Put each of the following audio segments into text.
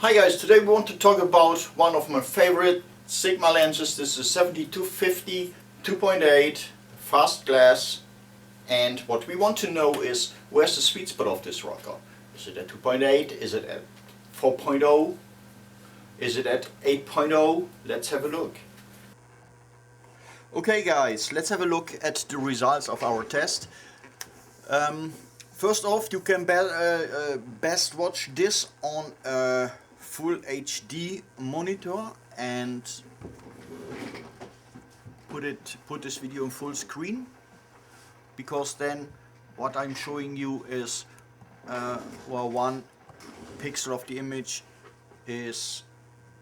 Hi guys, today we want to talk about one of my favorite Sigma lenses. This is 7250 2.8 fast glass, and what we want to know is where's the sweet spot of this rocker. Is it at 2.8? Is it at 4.0? Is it at 8.0? Let's have a look. Okay guys, let's have a look at the results of our test. First off, you can best watch this on a full HD monitor and put this video in full screen, because then what I'm showing you is well, 1 pixel of the image is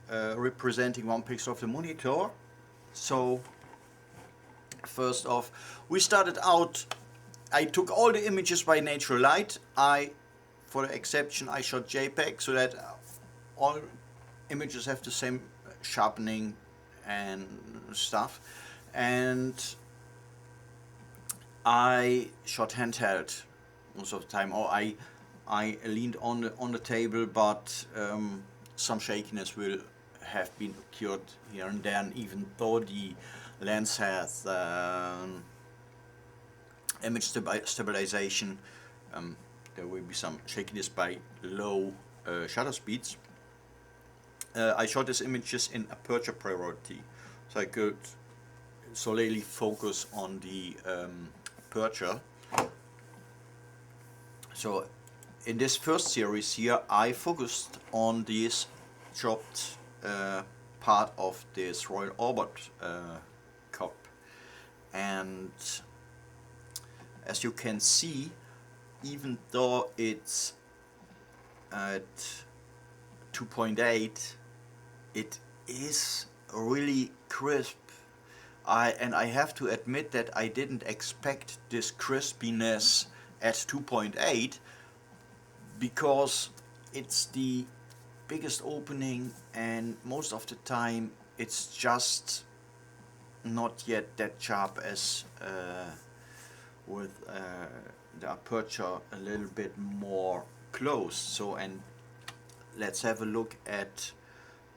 representing 1 pixel of the monitor. So first off, we started out, I took all the images by natural light. For the exception, I shot JPEG so that all images have the same sharpening and stuff. And I shot handheld most of the time, or I leaned on the table, but some shakiness will have been occurred here and there, even though the lens has image stabilization. There will be some shakiness by low shutter speeds. I shot these images in aperture priority, so I could solely focus on the aperture. So in this first series here, I focused on this chopped part of this Royal Orbit cup, and as you can see, even though it's at 2.8, it is really crisp. And I have to admit that I didn't expect this crispiness at 2.8, because it's the biggest opening, and most of the time it's just not yet that sharp as with the aperture a little bit more close. So, and let's have a look at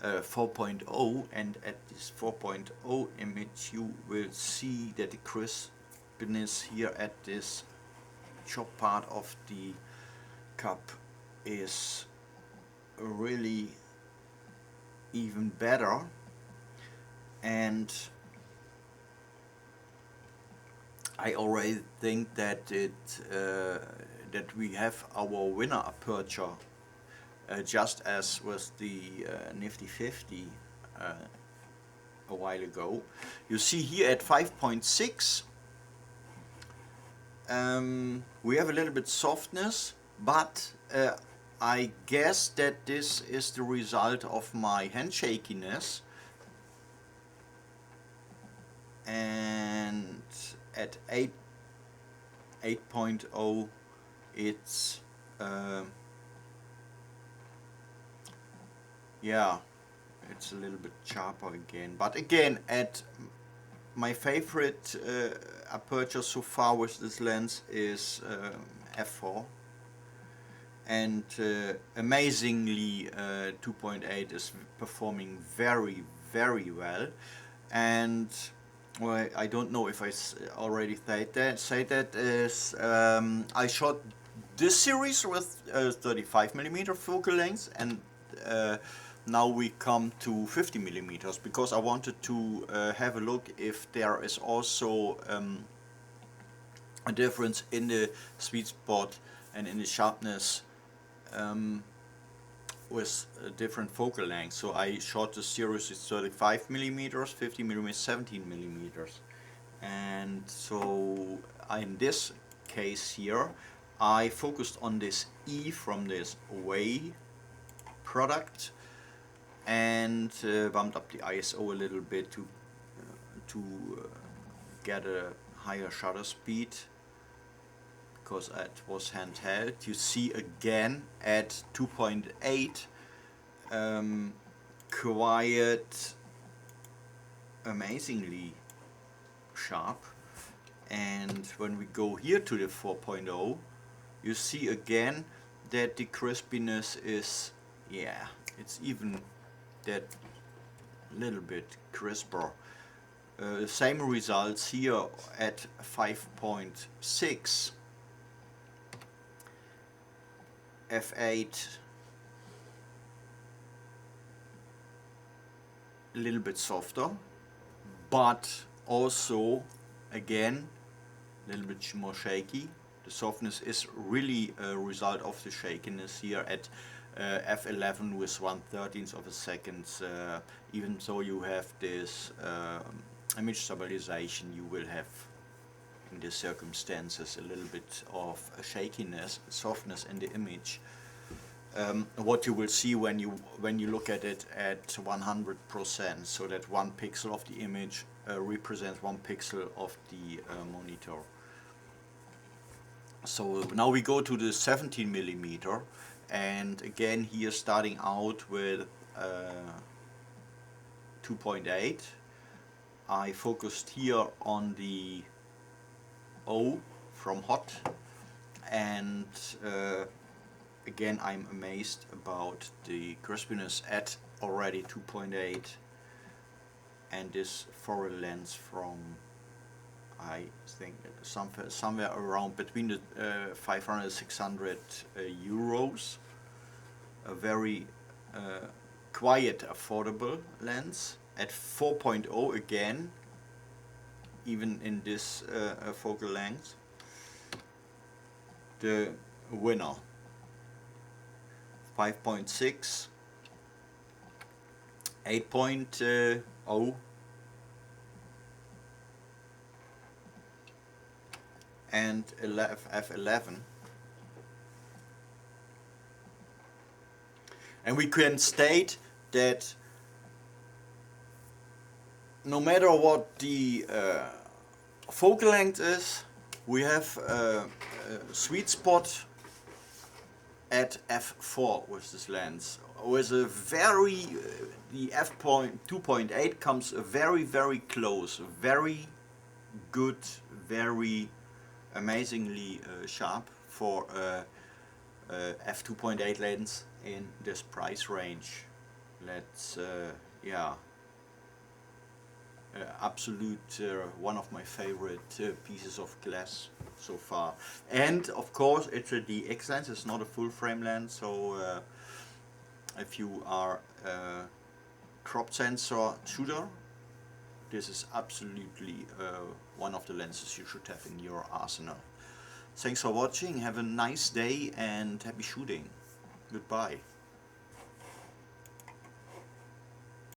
4.0, and at this 4.0 image you will see that the crispness here at this chopped part of the cup is really even better. And I already think that that we have our winner aperture, just as with the Nifty 50 a while ago. You see here at 5.6 we have a little bit softness, but I guess that this is the result of my hand shakiness. And at 8.0 it's yeah, it's a little bit sharper again. But again, at my favorite aperture so far with this lens is f4, and amazingly 2.8 is performing very well. And well, I don't know if I already said that is I shot this series with 35mm focal length, and now we come to 50mm, because I wanted to have a look if there is also a difference in the sweet spot and in the sharpness with a different focal length. So I shot the series with 35mm, 50mm, 17mm, and so in this case here I focused on this E from this Way product, and bumped up the ISO a little bit to get a higher shutter speed, because it was handheld. You see again at 2.8 quite amazingly sharp, and when we go here to the 4.0, you see again that the crispiness is yeah, it's even that little bit crisper. Same results here at 5.6. F8 a little bit softer, but also again a little bit more shaky. The softness is really a result of the shakiness here at F11 with 1/13 of a second. Even though you have this image stabilization, you will have in these circumstances a little bit of a shakiness, softness in the image. What you will see when you look at it at 100%, so that 1 pixel of the image represents 1 pixel of the monitor. So now we go to the 17 millimeter, and again here starting out with 2.8. I focused here on the O from hot, and again I'm amazed about the crispiness at already 2.8, and this foreign lens from, I think, somewhere around between the 500 and 600 euros. A very quiet, affordable lens at 4.0 again, even in this focal length. The winner, 5.6, 8.0, and F11. And we can state that no matter what the focal length is, we have a sweet spot at f4 with this lens. With a very, the f2.8 comes very, very close, very good, very amazingly sharp for a f2.8 lens in this price range. Let's yeah, absolute one of my favorite pieces of glass so far. And of course it's a DX lens, it's not a full frame lens, so if you are a crop sensor shooter, this is absolutely one of the lenses you should have in your arsenal. Thanks for watching, have a nice day and happy shooting. Goodbye.